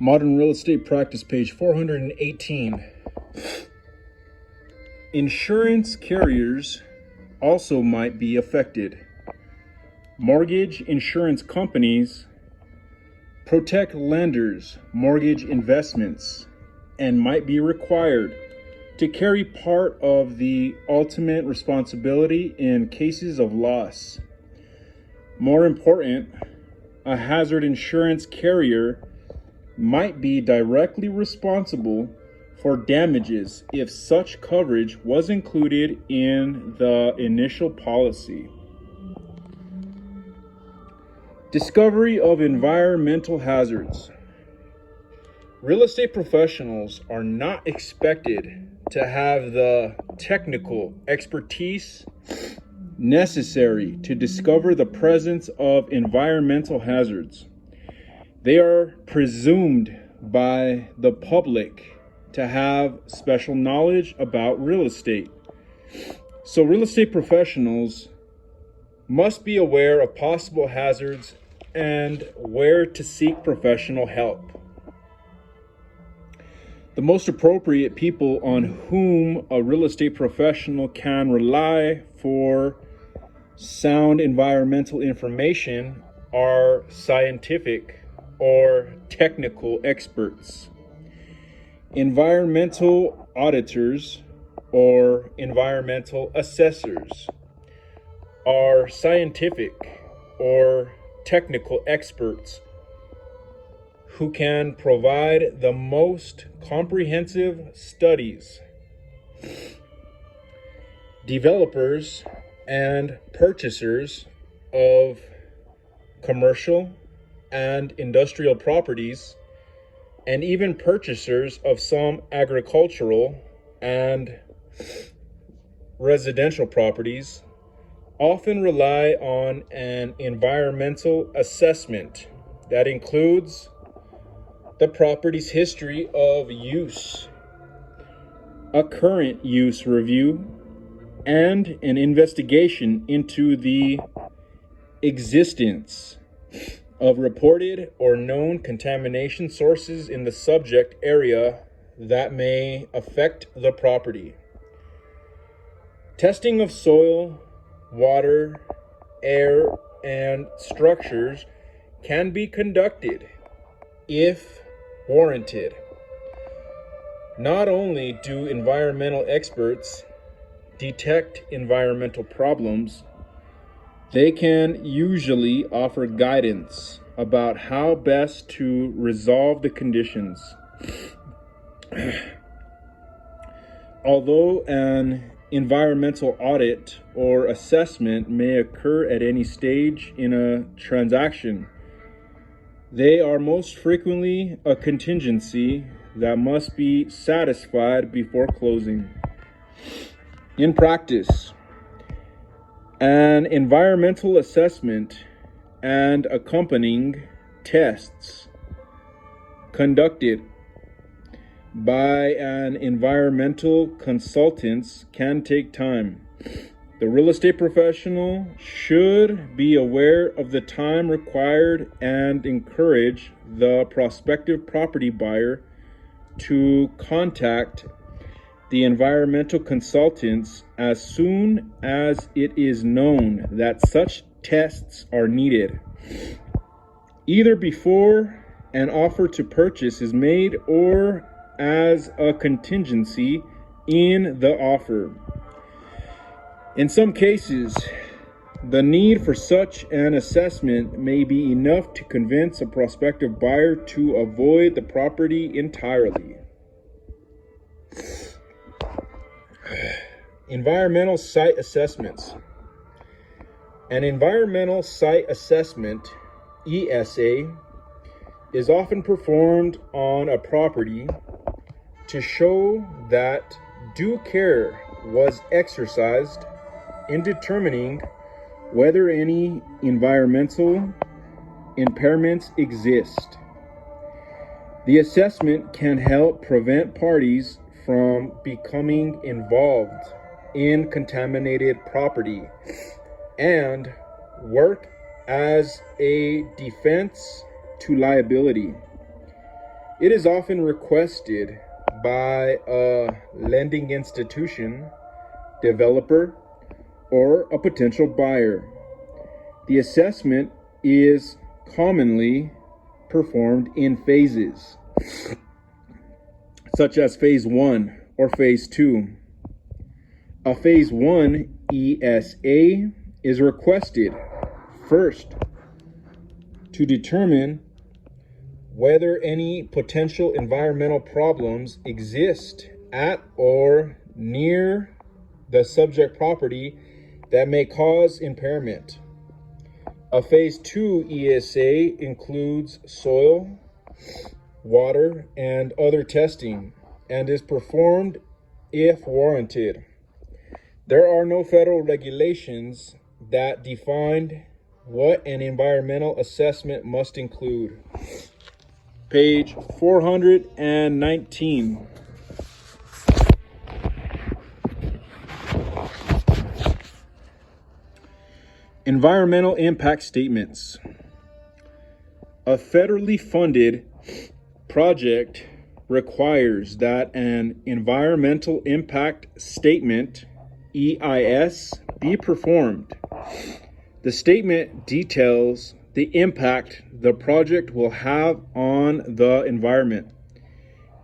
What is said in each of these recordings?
Modern Real Estate Practice, page 418. Insurance carriers also might be affected. Mortgage insurance companies protect lenders' mortgage investments and might be required to carry part of the ultimate responsibility in cases of loss. More important, a hazard insurance carrier might be directly responsible for damages if such coverage was included in the initial policy. Discovery of environmental hazards. Real estate professionals are not expected to have the technical expertise necessary to discover the presence of environmental hazards. They are presumed by the public to have special knowledge about real estate. So real estate professionals must be aware of possible hazards and where to seek professional help. The most appropriate people on whom a real estate professional can rely for sound environmental information are scientific or technical experts. Environmental auditors or environmental assessors are scientific or technical experts who can provide the most comprehensive studies. Developers and purchasers of commercial and industrial properties, and even purchasers of some agricultural and residential properties, often rely on an environmental assessment that includes the property's history of use, a current use review, and an investigation into the existence of reported or known contamination sources in the subject area that may affect the property. Testing of soil, water, air, and structures can be conducted if warranted. Not only do environmental experts detect environmental problems, they can usually offer guidance about how best to resolve the conditions. Although an environmental audit or assessment may occur at any stage in a transaction, they are most frequently a contingency that must be satisfied before closing. In practice, an environmental assessment and accompanying tests conducted by an environmental consultant can take time. The real estate professional should be aware of the time required and encourage the prospective property buyer to contact the environmental consultants as soon as it is known that such tests are needed, either before an offer to purchase is made or as a contingency in the offer. In some cases, the need for such an assessment may be enough to convince a prospective buyer to avoid the property entirely. Environmental site assessments. An environmental site assessment, ESA, is often performed on a property to show that due care was exercised in determining whether any environmental impairments exist. The assessment can help prevent parties from becoming involved in contaminated property and work as a defense to liability. It is often requested by a lending institution, developer, or a potential buyer. The assessment is commonly performed in phases, such as phase 1 or phase 2. A phase 1 ESA is requested first to determine whether any potential environmental problems exist at or near the subject property that may cause impairment. A phase 2 ESA includes soil, water, and other testing and is performed if warranted. There are no federal regulations that define what an environmental assessment must include. Page 419. Environmental impact statements. A federally funded project requires that an environmental impact statement, EIS, be performed. The statement details the impact the project will have on the environment.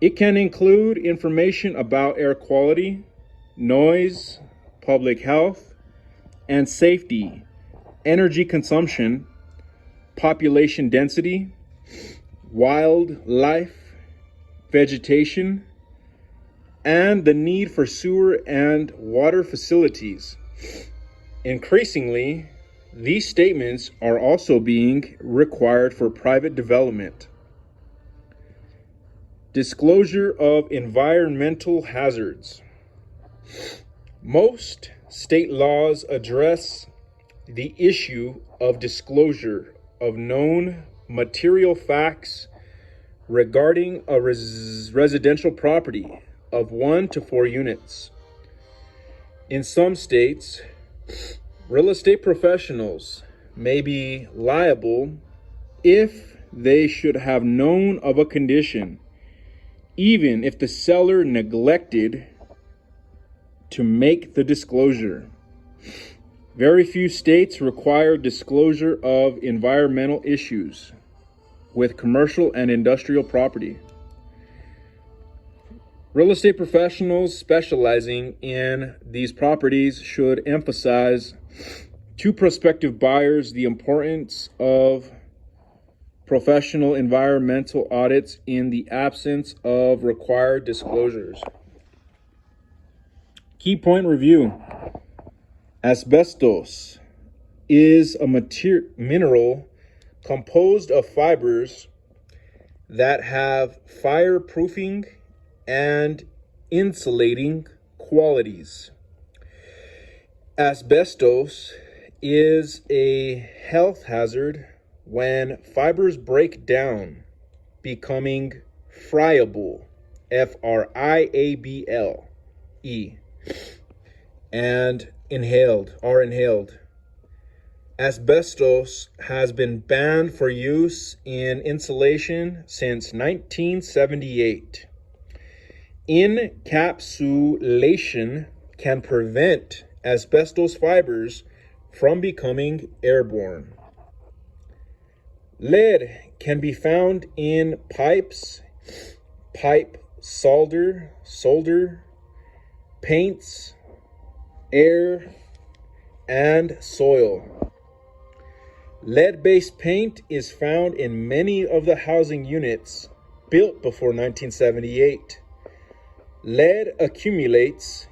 It can include information about air quality, noise, public health, and safety, energy consumption, population density, wildlife, vegetation, and the need for sewer and water facilities. Increasingly, these statements are also being required for private development. Disclosure of environmental hazards. Most state laws address the issue of disclosure of known material facts regarding a residential property of 1 to 4 units. In some states, real estate professionals may be liable if they should have known of a condition, even if the seller neglected to make the disclosure. Very few states require disclosure of environmental issues with commercial and industrial property. Real estate professionals specializing in these properties should emphasize to prospective buyers the importance of professional environmental audits in the absence of required disclosures. Key point review. Asbestos is a mineral composed of fibers that have fireproofing and insulating qualities. Asbestos is a health hazard when fibers break down, becoming friable, Friable, and inhaled. Asbestos has been banned for use in insulation since 1978. Encapsulation can prevent asbestos fibers from becoming airborne. Lead can be found in pipes, pipe solder, paints, air, and soil. Lead-based paint is found in many of the housing units built before 1978. Lead accumulates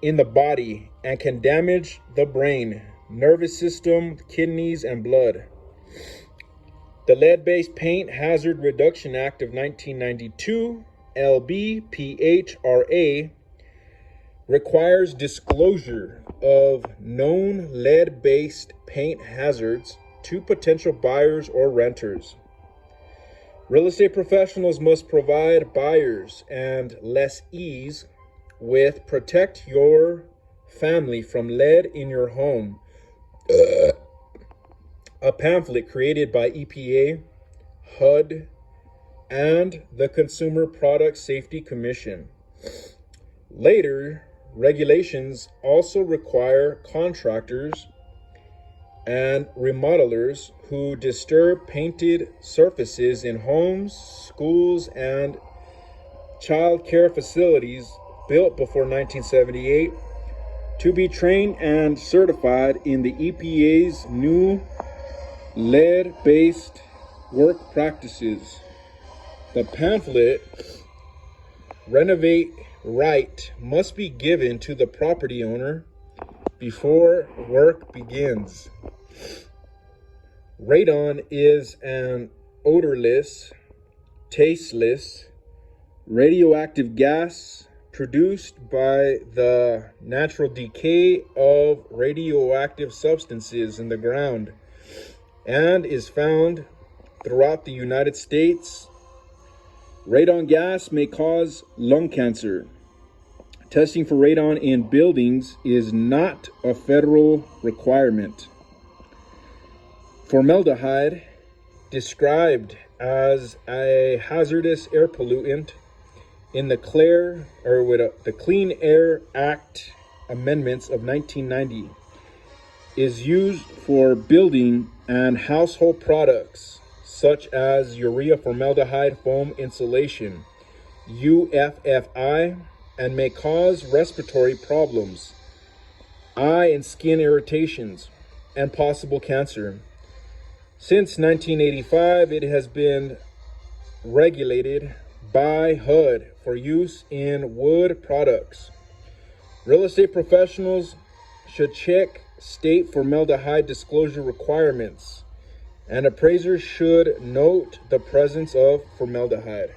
in the body and can damage the brain, nervous system, kidneys, and blood. The Lead-Based Paint Hazard Reduction Act of 1992, LBPHRA, requires disclosure of known lead-based paint hazards to potential buyers or renters. Real estate professionals must provide buyers and lessees with Protect Your Family from Lead in Your Home, a pamphlet created by EPA, HUD, and the Consumer Product Safety Commission. Later, regulations also require contractors and remodelers who disturb painted surfaces in homes, schools, and child care facilities built before 1978 to be trained and certified in the EPA's new lead-based work practices. The pamphlet, Renovate Right, must be given to the property owner before work begins. Radon is an odorless, tasteless, radioactive gas produced by the natural decay of radioactive substances in the ground and is found throughout the United States. Radon gas may cause lung cancer. Testing for radon in buildings is not a federal requirement. Formaldehyde, described as a hazardous air pollutant in the Clean Air Act amendments of 1990, is used for building and household products such as urea formaldehyde foam insulation, UFFI, and may cause respiratory problems, eye and skin irritations, and possible cancer. Since 1985, it has been regulated by HUD for use in wood products. Real estate professionals should check state formaldehyde disclosure requirements, and appraisers should note the presence of formaldehyde.